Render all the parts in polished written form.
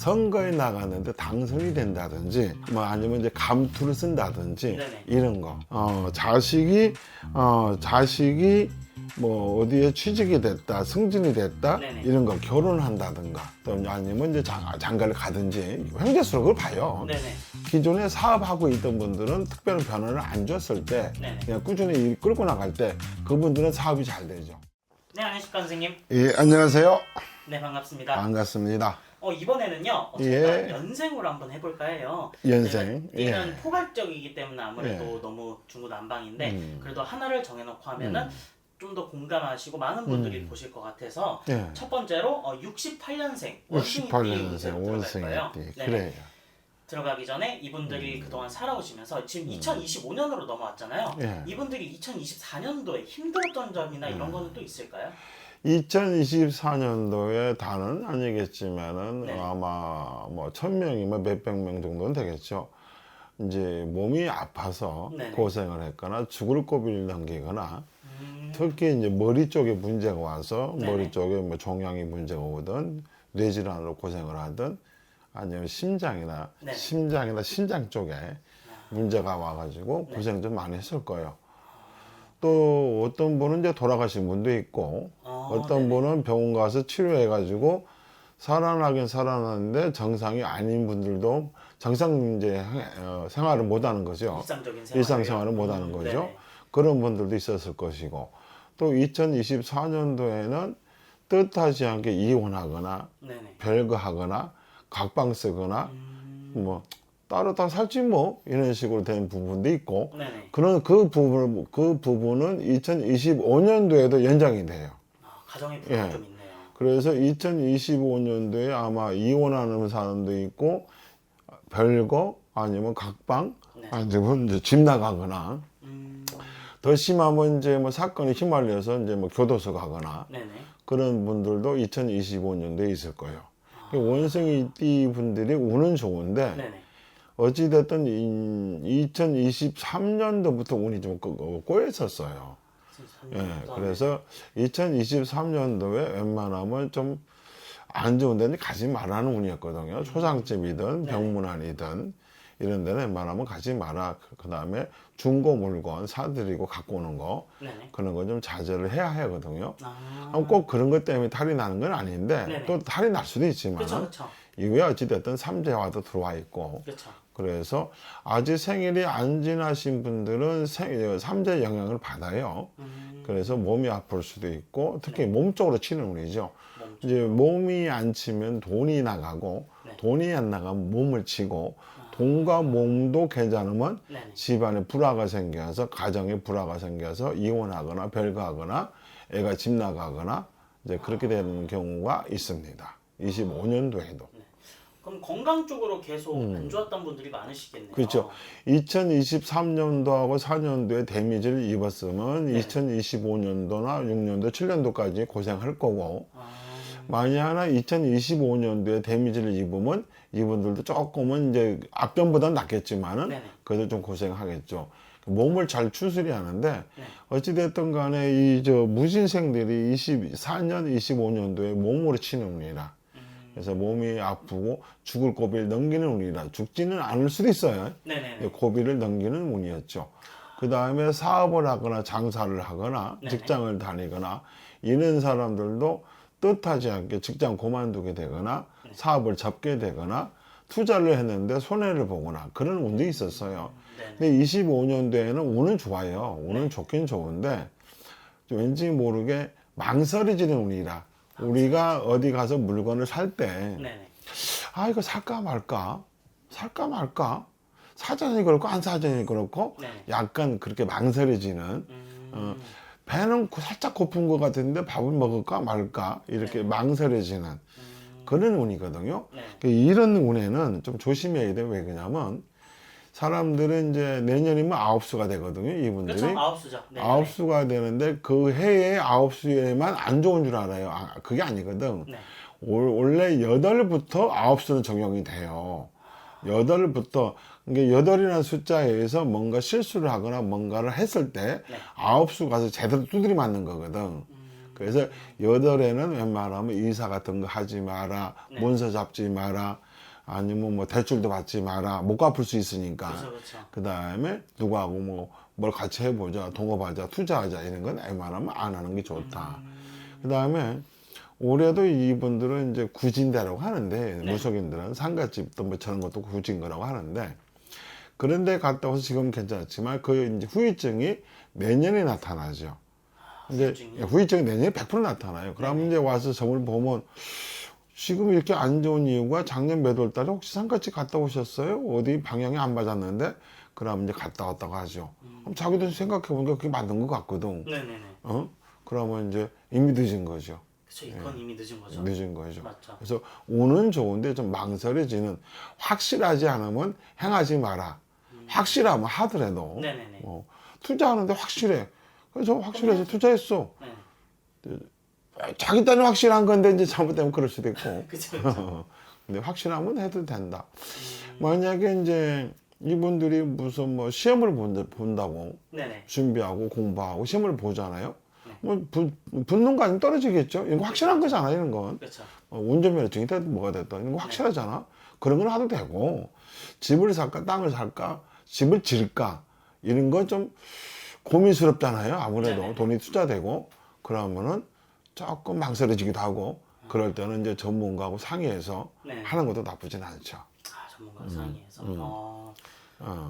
선거에 나갔는데 당선이 된다든지 뭐 아니면 이제 감투를 쓴다든지 네네. 이런 거 자식이 뭐 어디에 취직이 됐다 승진이 됐다 네네. 이런 거 결혼한다든가 또 아니면 이제 장가를 가든지 형제수록을 봐요. 네네. 기존에 사업하고 있던 분들은 특별한 변화를 안 줬을 때 네네. 그냥 꾸준히 일 끌고 나갈 때 그분들은 사업이 잘 되죠. 네, 안녕하십니까 선생님. 예, 안녕하세요. 네, 반갑습니다. 반갑습니다. 이번에는요, 예. 저희가 연생으로 한번 해볼까 해요. 연생. 얘는 예. 포괄적이기 때문에 아무래도 예. 너무 중구난방인데 그래도 하나를 정해놓고 하면은 좀 더 공감하시고 많은 분들이 보실 것 같아서 예. 첫 번째로 68년생 68년생 원생이 그래요. 들어가기 전에 이분들이 그동안 살아오시면서 지금 2025년으로 넘어왔잖아요. 예. 이분들이 2024년도에 힘들었던 점이나 이런 거는 또 있을까요? 2024년도에 다는 아니겠지만은 네. 아마 뭐 1000명이면 몇백 명 정도는 되겠죠. 이제 몸이 아파서 네네. 고생을 했거나 죽을 고비를 넘기거나 특히 이제 머리 쪽에 문제가 와서 네네. 머리 쪽에 뭐 종양이 문제가 오든 뇌질환으로 고생을 하든 아니면 심장이나 네. 심장 쪽에 문제가 와가지고 고생 좀 많이 했을 거예요. 또 어떤 분은 이제 돌아가신 분도 있고 어떤 네네. 분은 병원 가서 치료해가지고 살아나긴 살아났는데 정상이 아닌 분들도 정상 이제 생활을 못하는 거죠. 일상생활을 못하는 거죠. 네네. 그런 분들도 있었을 것이고 또 2024년도에는 뜻하지 않게 이혼하거나 네네. 별거하거나 각방 쓰거나 뭐 따로 다 살지 뭐 이런 식으로 된 부분도 있고 네네. 그런 그 부분은 2025년도에도 연장이 돼요. 가정의 부담이 예. 좀 있네요. 그래서 2025년도에 아마 이혼하는 사람도 있고 별거 아니면 각방 네. 아니면 이제 집 나가거나 더 심하면 이제 뭐 사건에 휘말려서 이제 뭐 교도소 가거나 네네. 그런 분들도 2025년도에 있을 거예요. 원숭이 띠 분들이 운은 좋은데 네네. 어찌됐든 2023년도부터 운이 좀 꼬였었어요. 예, 그래서 2023년도에 웬만하면 좀 안 좋은 데는 가지 말라는 운이었거든요. 초상집이든 병문안이든 이런 데는 웬만하면 가지 마라. 그 다음에 중고 물건 사들이고 갖고 오는 거 네네. 그런 거 좀 자제를 해야 하거든요. 아. 꼭 그런 것 때문에 탈이 나는 건 아닌데 네네. 또 탈이 날 수도 있지만 그렇죠. 이후에 어찌됐든 삼재화도 들어와 있고 그렇죠. 그래서 아직 생일이 안 지나신 분들은 삼재 영향을 받아요. 그래서 몸이 아플 수도 있고 특히 몸 쪽으로 치는 운이죠. 이제 몸이 안 치면 돈이 나가고 돈이 안 나가면 몸을 치고 돈과 몸도 괜찮으면 네네. 집안에 불화가 생겨서 가정에 불화가 생겨서 이혼하거나 별거하거나 애가 집 나가거나 이제 그렇게 되는 경우가 있습니다. 25년도에도. 그럼 건강 쪽으로 계속 안 좋았던 분들이 많으시겠네요. 그렇죠. 2023년도하고 4년도에 데미지를 입었으면 2025년도나 6년도, 7년도까지 고생할 거고 만약에 2025년도에 데미지를 입으면 이분들도 조금은 이제 앞전보다는 낫겠지만은 네네. 그래도 좀 고생하겠죠. 몸을 잘 추스리 하는데 네. 어찌됐든 간에 이 무신생들이 24년, 25년도에 몸으로 치는 운이라 그래서 몸이 아프고 죽을 고비를 넘기는 운이라 죽지는 않을 수도 있어요. 네네네. 고비를 넘기는 운이었죠. 그 다음에 사업을 하거나 장사를 하거나 네네. 직장을 다니거나 이런 사람들도 뜻하지 않게 직장 그만두게 되거나 사업을 접게 되거나 투자를 했는데 손해를 보거나 그런 운도 있었어요. 네네. 근데 25년도에는 운은 좋아요. 운은 좋긴 좋은데 왠지 모르게 망설여지는 운이라 우리가 어디 가서 물건을 살 때 네네. 아 이거 살까 말까 사전이 그렇고 안 사전이 그렇고 네네. 약간 그렇게 망설여지는 배는 살짝 고픈 것 같은데 밥을 먹을까 말까 이렇게 망설여지는 그런 운이거든요. 네. 이런 운에는 좀 조심해야 돼요. 왜 그러냐면 사람들은 이제 내년이면 아홉수가 되거든요. 이분들이 그렇죠. 아홉수죠. 네네네. 아홉수가 되는데 그 해에 아홉수에만 안 좋은 줄 알아요. 그게 아니거든. 네. 원래 8부터 아홉수는 적용이 돼요. 8부터 이게 8이라는 숫자에 의해서 뭔가 실수를 하거나 뭔가를 했을 때 아홉수 가서 제대로 두드리 맞는 거거든. 그래서 8에는 웬만하면 이사 같은 거 하지 마라, 문서 잡지 마라, 아니면 뭐 대출도 받지 마라. 못 갚을 수 있으니까. 그렇죠. 그다음에 누구하고 뭐 뭘 같이 해보자, 동업하자, 투자하자 이런 건 웬만하면 안 하는 게 좋다. 그다음에 올해도 이분들은 이제 구진대라고 하는데 무속인들은 상가집도 뭐 저런 것도 구진 거라고 하는데 그런데 갔다 와서 지금 괜찮았지만 그 이제 후유증이 내년에 나타나죠. 근데 후유증이 내년에 100% 나타나요. 그럼 이제 와서 점을 보면 지금 이렇게 안 좋은 이유가 작년 몇 월 달에 혹시 상가집 갔다 오셨어요? 어디 방향이 안 맞았는데? 그럼 이제 갔다 왔다고 하죠. 그럼 자기도 생각해 보니까 그게 맞는 것 같거든. 네네네. 그러면 이제 이미 늦은 거죠. 그쵸, 이건 이미 늦은 거죠. 늦은 거죠. 맞죠. 그래서 운은 좋은데 좀 망설여지는 확실하지 않으면 행하지 마라. 확실하면 하더라도 네네네. 투자하는데 확실해. 그래서 확실해서 투자했어. 네. 자기 딴에 확실한 건데 이제 잘못되면 그럴 수도 있고. 그쵸. 근데 확실하면 해도 된다. 만약에 이제 이분들이 무슨 뭐 시험을 본다고 네네. 준비하고 공부하고 시험을 보잖아요. 네. 뭐 붙는 거 아니면 떨어지겠죠. 이거 확실한 거잖아, 이런 건. 그렇죠. 운전면허증이 됐든 뭐가 됐든 이런 거 확실하잖아. 그런 건 하도 되고 집을 살까 땅을 살까 집을 질까 이런 건 좀 고민스럽잖아요. 아무래도 네네. 돈이 투자되고 그러면은 조금 망설여지기도 하고 그럴 때는 이제 전문가하고 상의해서 네. 하는 것도 나쁘진 않죠. 아, 전문가 상의해서.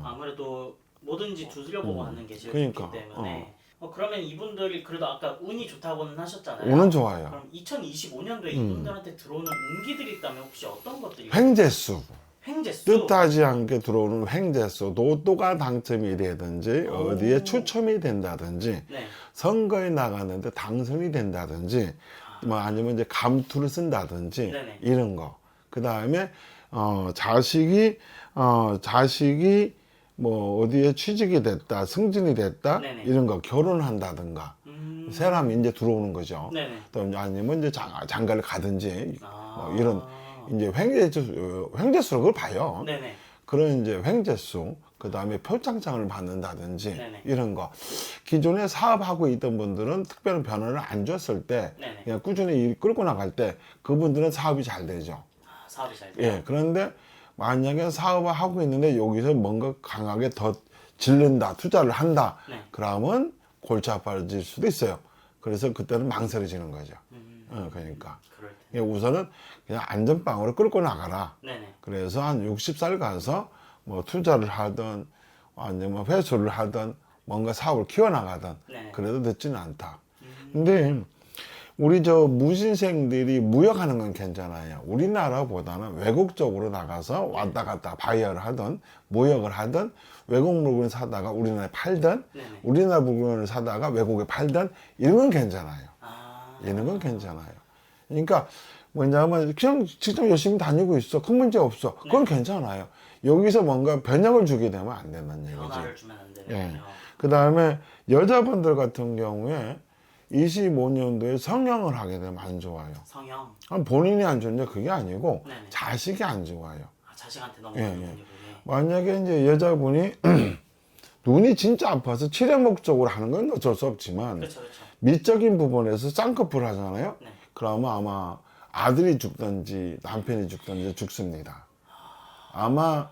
아무래도 뭐든지 두드려보고 하는 게 제일 그러니까, 좋기 때문에. 그러면 이분들이 그래도 아까 운이 좋다고는 하셨잖아요. 운은 좋아요. 그럼 2025년도에 이분들한테 들어오는 운기들이 있다면 혹시 어떤 것들이? 횡재수. 횡재수. 뜻하지 않게 들어오는 횡재수, 로또가 당첨이 되든지 어디에 추첨이 된다든지 네. 선거에 나갔는데 당선이 된다든지 뭐 아니면 이제 감투를 쓴다든지 네네. 이런 거. 그 다음에 자식이 뭐 어디에 취직이 됐다, 승진이 됐다 네네. 이런 거 결혼한다든가 사람이 이제 들어오는 거죠. 네네. 또 아니면 이제 장가를 가든지 아. 뭐 이런 이제 횡재수로 그걸 봐요. 네네. 그런 이제 횡재수, 그 다음에 표창장을 받는다든지 네네. 이런 거. 기존에 사업하고 있던 분들은 특별한 변화를 안 줬을 때 네네. 그냥 꾸준히 일 끌고 나갈 때 그분들은 사업이 잘 되죠. 아, 사업이 잘 돼요. 예. 그런데 만약에 사업을 하고 있는데 여기서 뭔가 강하게 더 질른다, 투자를 한다. 네. 그러면 골치 아파질 수도 있어요. 그래서 그때는 망설여지는 거죠. 그러니까. 그럴 때. 예, 우선은 그냥 안전빵으로 끌고 나가라. 네네. 그래서 한 60살 가서 뭐 투자를 하든 아니면 회수를 하든 뭔가 사업을 키워나가든 네. 그래도 늦지는 않다. 근데 우리 저 무신생들이 무역하는 건 괜찮아요. 우리나라보다는 외국 쪽으로 나가서 왔다 갔다 바이어를 하든 무역을 하든 외국 물건을 사다가 우리나라에 팔든 네네. 우리나라 물건을 사다가 외국에 팔든 이런 건 괜찮아요. 아. 이런 건 괜찮아요. 그러니까 뭐냐면 그냥 직장 열심히 다니고 있어. 큰 문제 없어. 그건 괜찮아요. 여기서 뭔가 변형을 주게 되면 안 된다는 얘기지. 변화를 주면 안 예. 되는군요. 그 다음에 여자분들 같은 경우에 25년도에 성형을 하게 되면 안 좋아요. 성형. 본인이 안 좋은데 그게 아니고 네네. 자식이 안 좋아요. 아, 자식한테 너무 예, 많군요, 예. 그게. 만약에 이제 여자분이 눈이 진짜 아파서 치료 목적으로 하는 건 어쩔 수 없지만 그렇죠, 그렇죠. 미적인 부분에서 쌍꺼풀 하잖아요. 네. 그러면 아마 아들이 죽든지 남편이 죽든지 죽습니다. 아마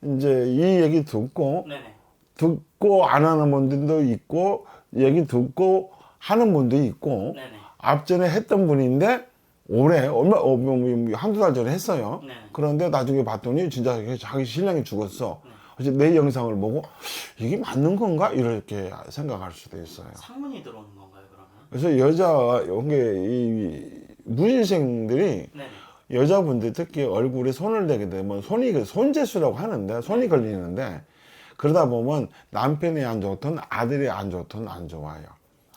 이제 이 얘기 네네. 듣고 안 하는 분들도 있고 얘기 듣고 하는 분도 있고 네네. 앞전에 했던 분인데 올해 한두 달 전에 했어요. 네. 그런데 나중에 봤더니 진짜 자기 신랑이 죽었어. 그래서 내 영상을 보고 이게 맞는 건가 이렇게 생각할 수도 있어요. 상문이 들어오는 건가요, 그러면? 그래서 이 무신생들이 네네. 여자분들 특히 얼굴에 손을 대게 되면 손재수라고 하는데 손이 걸리는데 그러다 보면 남편이 안 좋든 아들이 안 좋든 안 좋아요.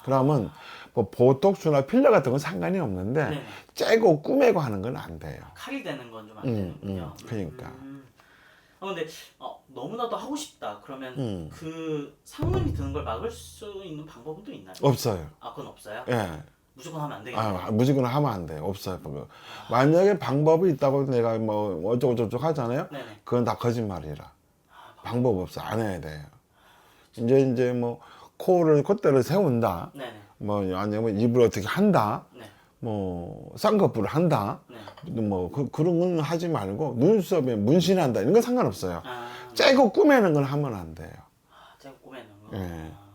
그러면 뭐 보톡스나 필러 같은 건 상관이 없는데 네네. 째고 꾸매고 하는 건 안 돼요. 칼이 되는 건 좀 안 되는군요. 그러니까. 근데 너무나도 하고 싶다. 그러면 그 상문이 드는 걸 막을 수 있는 방법은 또 있나요? 없어요. 아, 그건 없어요? 예. 무조건 하면 안 되겠네요. 무조건 하면 안 돼요. 없어요. 만약에 방법이 있다고 내가 뭐 어쩌고저쩌고 하잖아요. 네네. 그건 다 거짓말이라. 방법 없어. 안 해야 돼요. 이제 뭐 콧대를 세운다. 네네. 뭐 아니면 입을 어떻게 한다. 네. 뭐 쌍꺼풀을 한다. 네. 뭐 그런 건 하지 말고 눈썹에 문신한다 이런 건 상관없어요. 아, 째고 꾸매는 건 하면 안 돼요. 제가 꼬매는 거. 예. 아,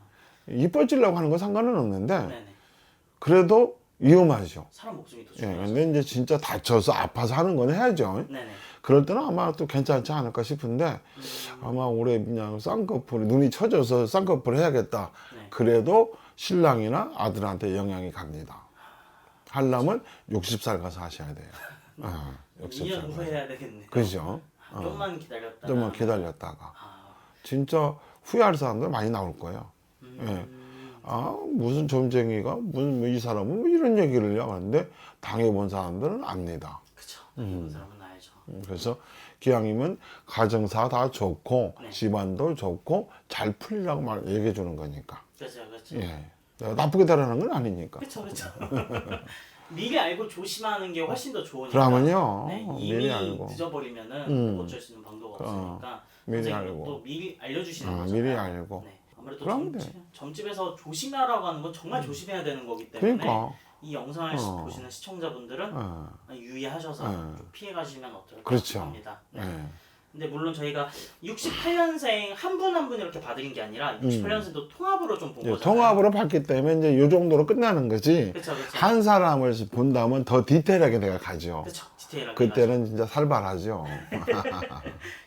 이뻐지려고 하는 건 상관은 없는데 네네. 그래도 위험하죠. 사람 목숨이 더 예, 중요하죠. 근데 이제 진짜 다쳐서 아파서 하는 건 해야죠. 네네. 그럴 때는 아마 또 괜찮지 않을까 싶은데 아마 올해 그냥 쌍꺼풀 눈이 처져서 쌍꺼풀 해야겠다. 네. 그래도 신랑이나 아들한테 영향이 갑니다. 하려면 60살 가서 하셔야 돼요. 2년 60살 후에 해야 되겠네요. 그죠? 좀만 기다렸다가. 좀만 기다렸다가 아, 진짜 후회할 사람들 많이 나올 거예요. 예. 아 무슨 점쟁이가 무슨 뭐이 사람은 뭐 이런 얘기를 하는데 당해본 사람들은 압니다. 그쵸. 이 사람은 알죠. 그래서 기왕이면 가정사 다 좋고 네. 집안도 좋고 잘 풀리라고 말 얘기해 주는 거니까. 그렇죠, 그렇죠. 예. 내가 나쁘게 다루는 건 아니니까. 그렇죠, 그렇죠. 미리 알고 조심하는 게 훨씬 더 좋으니까. 그러면요. 네, 미리 이미 알고. 늦어버리면은 어쩔 수 있는 방도가 없으니까. 미리 선생님은 알고. 또 미리 알려주시는 거죠. 미리 알고. 네. 아무래도 그러면 돼. 점집에서 조심하라고 하는 건 정말 조심해야 되는 거기 때문에 그러니까. 이 영상을 보시는 시청자분들은 유의하셔서 좀 피해 가시면 어떨까 그렇죠. 합니다. 네. 예. 근데 물론 저희가 68년생 한 분 한 분 이렇게 봐드린 게 아니라 68년생도 통합으로 좀 본 예, 거잖아요. 통합으로 봤기 때문에 이제 요 정도로 끝나는 거지. 그렇죠, 그렇죠. 한 사람을 본다면 더 디테일하게 내가 가죠. 그렇죠. 디테일하게. 그때는 진짜 살벌하죠.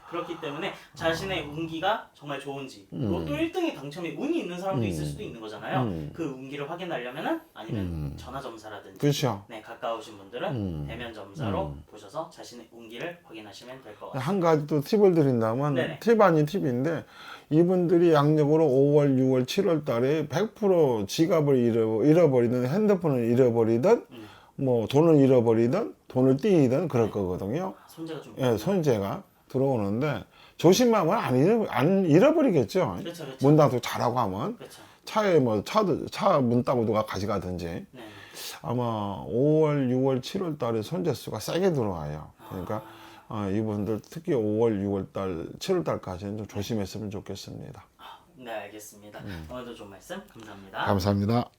그렇기 때문에 자신의 운기가 정말 좋은지 로또 1등이 당첨이 운이 있는 사람도 있을 수도 있는 거잖아요. 그 운기를 확인하려면은 아니면 전화점사라든지 그렇죠. 네, 가까우신 분들은 대면 점사로 보셔서 자신의 운기를 확인하시면 될 것 같아요. 한 가지 또 팁을 드린다면 네네. 팁 아닌 팁인데 이분들이 양력으로 5월, 6월, 7월 달에 100% 지갑을 잃어버리든 핸드폰을 잃어버리든 뭐 돈을 잃어버리든 돈을 띄이든 그럴 거거든요. 손재가 좀 예, 손재가 들어오는데 조심하면 안 잃어버리겠죠. 그렇죠, 그렇죠. 문 닫고 자라고 하면 그렇죠. 차에 뭐 차 문 따고 누가 가져가든지 네. 아마 5월, 6월, 7월 달에 손재수가 세게 들어와요. 그러니까 이분들 특히 5월, 6월 달, 7월 달까지는 좀 조심했으면 좋겠습니다. 네, 알겠습니다. 오늘도 좀 말씀 감사합니다. 감사합니다.